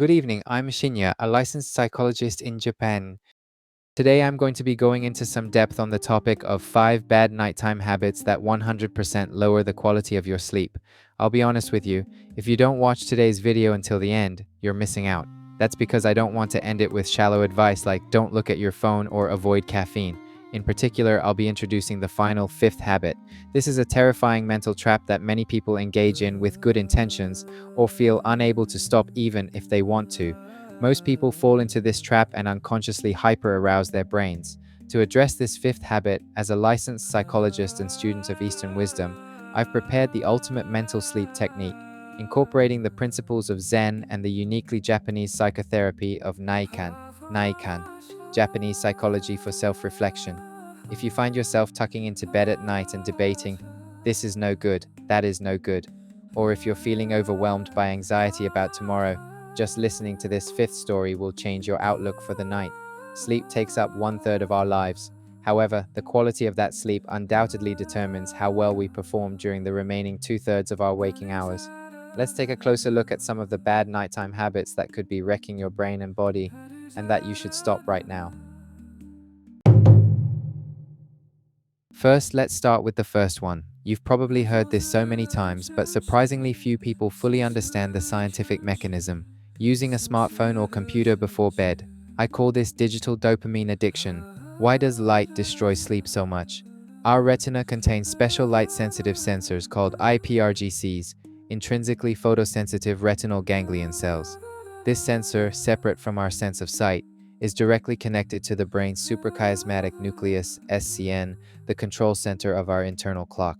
Good evening, I'm Shinya, a licensed psychologist in Japan. Today I'm going to be going into some depth on the topic of 5 bad nighttime habits that 100% lower the quality of your sleep. I'll be honest with you, if you don't watch today's video until the end, you're missing out. That's because I don't want to end it with shallow advice like don't look at your phone or avoid caffeine. In particular, I'll be introducing the final 5th habit. This is a terrifying mental trap that many people engage in with good intentions or feel unable to stop even if they want to. Most people fall into this trap and unconsciously hyper-arouse their brains. To address this 5th habit, as a licensed psychologist and student of Eastern wisdom, I've prepared the ultimate mental sleep technique, incorporating the principles of Zen and the uniquely Japanese psychotherapy of Naikan, Japanese psychology for self-reflection. If you find yourself tucking into bed at night and debating, this is no good, that is no good, or if you're feeling overwhelmed by anxiety about tomorrow, just listening to this 5th story will change your outlook for the night. Sleep takes up 1/3 of our lives. However, the quality of that sleep undoubtedly determines how well we perform during the remaining 2/3 of our waking hours. Let's take a closer look at some of the bad nighttime habits that could be wrecking your brain and body, and that you should stop right now. First, let's start with the first one. You've probably heard this so many times, but surprisingly few people fully understand the scientific mechanism. Using a smartphone or computer before bed. I call this digital dopamine addiction. Why does light destroy sleep so much? Our retina contains special light-sensitive sensors called IPRGCs, intrinsically photosensitive retinal ganglion cells. This sensor, separate from our sense of sight, is directly connected to the brain's suprachiasmatic nucleus, SCN, the control center of our internal clock.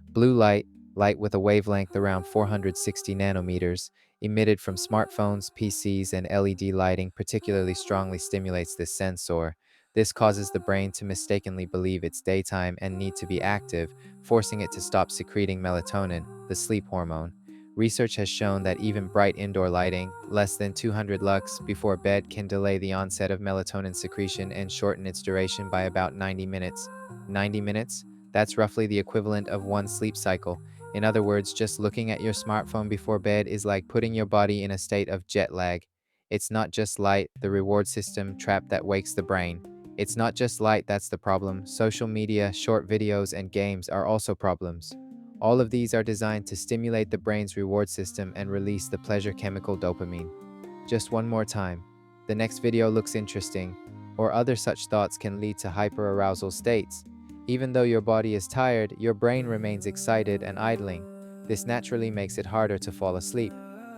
Blue light, light with a wavelength around 460 nanometers, emitted from smartphones, PCs, and LED lighting particularly strongly stimulates this sensor. This causes the brain to mistakenly believe it's daytime and need to be active, forcing it to stop secreting melatonin, the sleep hormone. Research has shown that even bright indoor lighting, less than 200 lux, before bed can delay the onset of melatonin secretion and shorten its duration by about 90 minutes. 90 minutes? That's roughly the equivalent of one sleep cycle. In other words, just looking at your smartphone before bed is like putting your body in a state of jet lag. It's not just light, the reward system trap that wakes the brain. It's not just light that's the problem. Social media, short videos, and games are also problems. All of these are designed to stimulate the brain's reward system and release the pleasure chemical dopamine. Just one more time. The next video looks interesting, or other such thoughts can lead to hyperarousal states. Even though your body is tired, your brain remains excited and idling. This naturally makes it harder to fall asleep.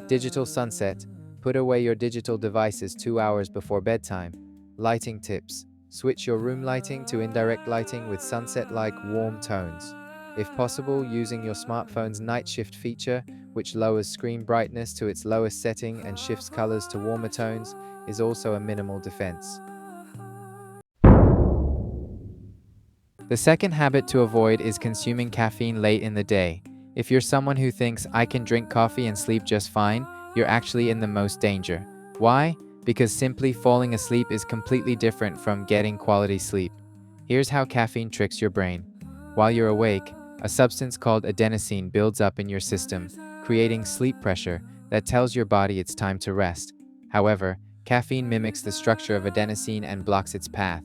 Digital sunset. Put away your digital devices 2 hours before bedtime. Lighting tips. Switch your room lighting to indirect lighting with sunset-like warm tones. If possible, using your smartphone's night shift feature, which lowers screen brightness to its lowest setting and shifts colors to warmer tones, is also a minimal defense. The second habit to avoid is consuming caffeine late in the day. If you're someone who thinks I can drink coffee and sleep just fine, you're actually in the most danger. Why? Because simply falling asleep is completely different from getting quality sleep. Here's how caffeine tricks your brain. While you're awake, a substance called adenosine builds up in your system, creating sleep pressure that tells your body it's time to rest. However, caffeine mimics the structure of adenosine and blocks its path.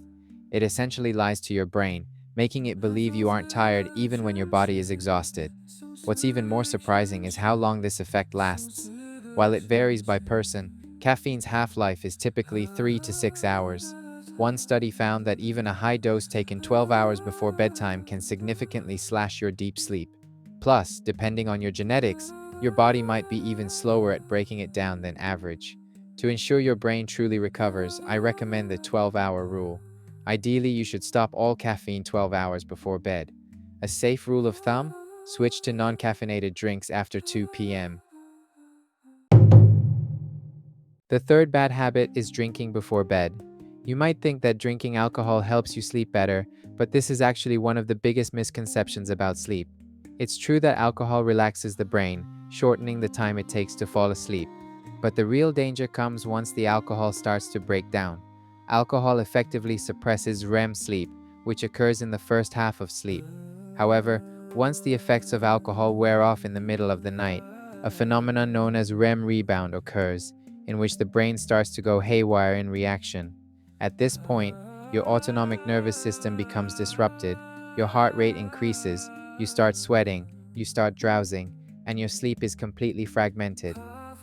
It essentially lies to your brain, making it believe you aren't tired even when your body is exhausted. What's even more surprising is how long this effect lasts. While it varies by person, caffeine's half-life is typically 3 to 6 hours. One study found that even a high dose taken 12 hours before bedtime can significantly slash your deep sleep. Plus, depending on your genetics, your body might be even slower at breaking it down than average. To ensure your brain truly recovers, I recommend the 12-hour rule. Ideally, you should stop all caffeine 12 hours before bed. A safe rule of thumb? Switch to non-caffeinated drinks after 2 p.m. The third bad habit is drinking before bed. You might think that drinking alcohol helps you sleep better, but this is actually one of the biggest misconceptions about sleep. It's true that alcohol relaxes the brain, shortening the time it takes to fall asleep. But the real danger comes once the alcohol starts to break down. Alcohol effectively suppresses REM sleep, which occurs in the first half of sleep. However, once the effects of alcohol wear off in the middle of the night, a phenomenon known as REM rebound occurs. in which the brain starts to go haywire in reaction. At this point, your autonomic nervous system becomes disrupted, your heart rate increases, you start sweating, you start drowsing, and your sleep is completely fragmented.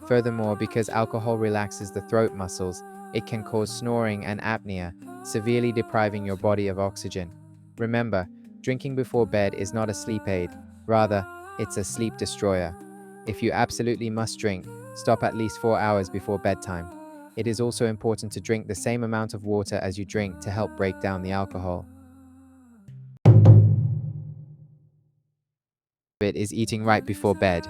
Furthermore, because alcohol relaxes the throat muscles, it can cause snoring and apnea, severely depriving your body of oxygen. Remember, drinking before bed is not a sleep aid, rather, it's a sleep destroyer. If you absolutely must drink, stop at least 4 hours before bedtime. It is also important to drink the same amount of water as you drink to help break down the alcohol. It is eating right before bed.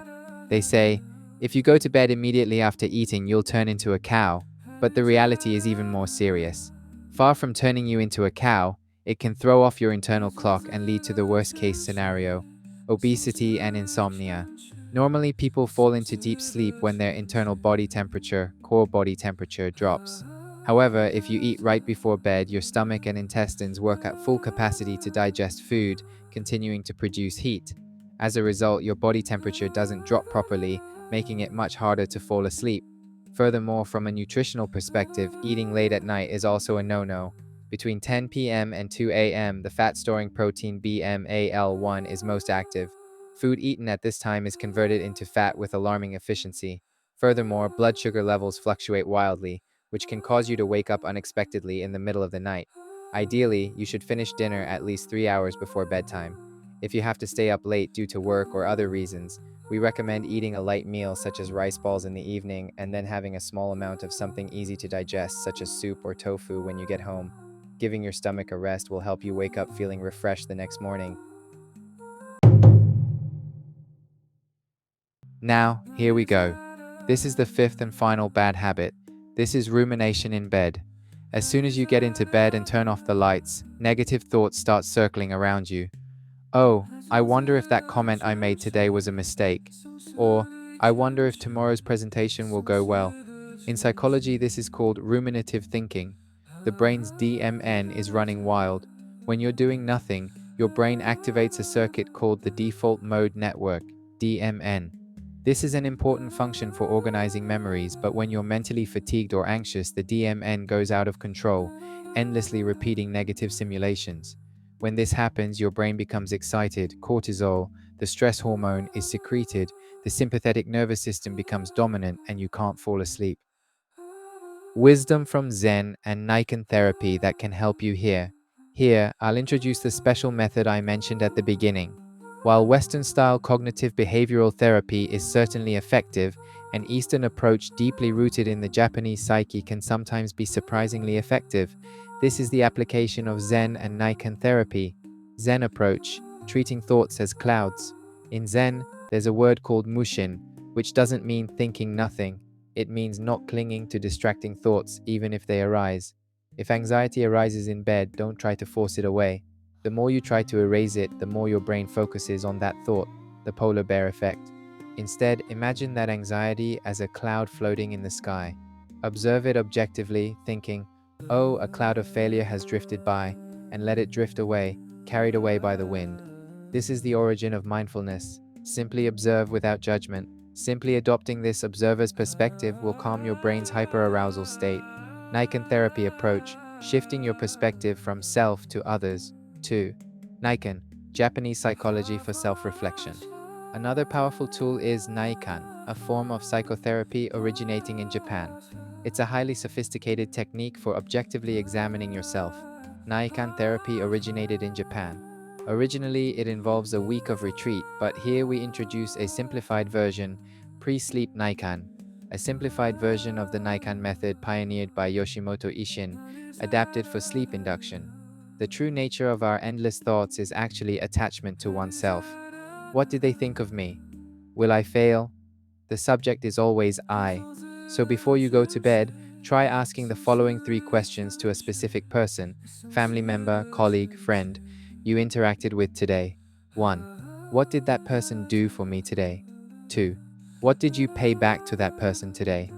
They say, if you go to bed immediately after eating, you'll turn into a cow, but the reality is even more serious. Far from turning you into a cow, it can throw off your internal clock and lead to the worst case scenario, obesity and insomnia. Normally, people fall into deep sleep when their internal body temperature, core body temperature, drops. However, if you eat right before bed, your stomach and intestines work at full capacity to digest food, continuing to produce heat. As a result, your body temperature doesn't drop properly, making it much harder to fall asleep. Furthermore, from a nutritional perspective, eating late at night is also a no-no. Between 10 p.m. and 2 a.m., the fat-storing protein BMAL1 is most active. Food eaten at this time is converted into fat with alarming efficiency. Furthermore, blood sugar levels fluctuate wildly, which can cause you to wake up unexpectedly in the middle of the night. Ideally, you should finish dinner at least 3 hours before bedtime. If you have to stay up late due to work or other reasons, we recommend eating a light meal such as rice balls in the evening and then having a small amount of something easy to digest such as soup or tofu when you get home. Giving your stomach a rest will help you wake up feeling refreshed the next morning. Now, here we go. This is the fifth and final bad habit. This is rumination in bed. As soon as you get into bed and turn off the lights, negative thoughts start circling around you. Oh, I wonder if that comment I made today was a mistake. Or, I wonder if tomorrow's presentation will go well. In psychology, this is called ruminative thinking. The brain's DMN is running wild. When you're doing nothing, your brain activates a circuit called the default mode network, DMN. This is an important function for organizing memories, but when you're mentally fatigued or anxious, the DMN goes out of control, endlessly repeating negative simulations. When this happens, your brain becomes excited, cortisol, the stress hormone, is secreted, the sympathetic nervous system becomes dominant, and you can't fall asleep. Wisdom from Zen and Niken therapy that can help you here. Here, I'll introduce the special method I mentioned at the beginning. While Western-style cognitive behavioral therapy is certainly effective, an Eastern approach deeply rooted in the Japanese psyche can sometimes be surprisingly effective. This is the application of Zen and Niken therapy. Zen approach, treating thoughts as clouds. In Zen, there's a word called mushin, which doesn't mean thinking nothing. It means not clinging to distracting thoughts even if they arise. If anxiety arises in bed, don't try to force it away. The more you try to erase it, the more your brain focuses on that thought, the polar bear effect. Instead, imagine that anxiety as a cloud floating in the sky. Observe it objectively, thinking, oh, a cloud of failure has drifted by, and let it drift away, carried away by the wind. This is the origin of mindfulness. Simply observe without judgment. Simply adopting this observer's perspective will calm your brain's hyperarousal state. Niken therapy approach, shifting your perspective from self to others. 2. Niken, Japanese psychology for self-reflection. Another powerful tool is Naikan, a form of psychotherapy originating in Japan. It's a highly sophisticated technique for objectively examining yourself. Naikan therapy originated in Japan. Originally, it involves a week of retreat, but here we introduce a simplified version, pre-sleep Naikan, a simplified version of the Naikan method pioneered by Yoshimoto Ishin, adapted for sleep induction. The true nature of our endless thoughts is actually attachment to oneself. What do they think of me? Will I fail? The subject is always I. So before you go to bed, try asking the following 3 questions to a specific person, family member, colleague, friend, you interacted with today. 1. What did that person do for me today? 2. What did you pay back to that person today?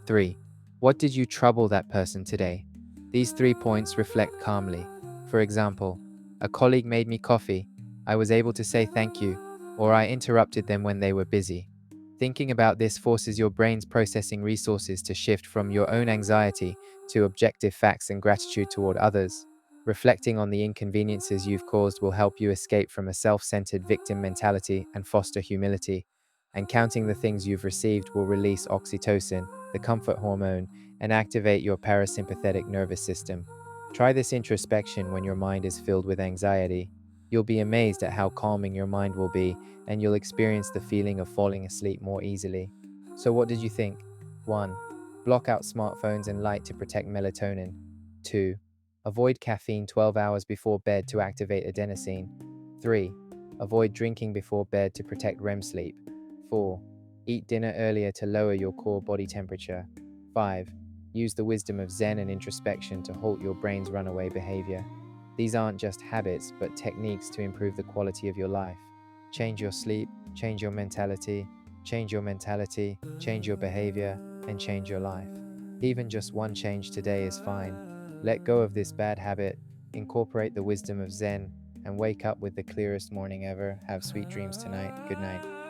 3. What did you trouble that person today? These 3 points reflect calmly. For example, a colleague made me coffee. I was able to say thank you, or I interrupted them when they were busy. Thinking about this forces your brain's processing resources to shift from your own anxiety to objective facts and gratitude toward others. Reflecting on the inconveniences you've caused will help you escape from a self centered victim mentality and foster humility. And counting the things you've received will release oxytocin, the comfort hormone, and activate your parasympathetic nervous system. Try this introspection when your mind is filled with anxiety. You'll be amazed at how calming your mind will be, and you'll experience the feeling of falling asleep more easily. So, what did you think? 1. Block out smartphones and light to protect melatonin. 2. Avoid caffeine 12 hours before bed to activate adenosine. 3. Avoid drinking before bed to protect REM sleep. 4. Eat dinner earlier to lower your core body temperature. 5. Use the wisdom of Zen and introspection to halt your brain's runaway behavior. These aren't just habits, but techniques to improve the quality of your life. Change your sleep, change your mentality, change your mentality, change your behavior, and change your life. Even just one change today is fine. Let go of this bad habit, incorporate the wisdom of Zen, and wake up with the clearest morning ever. Have sweet dreams tonight. Good night.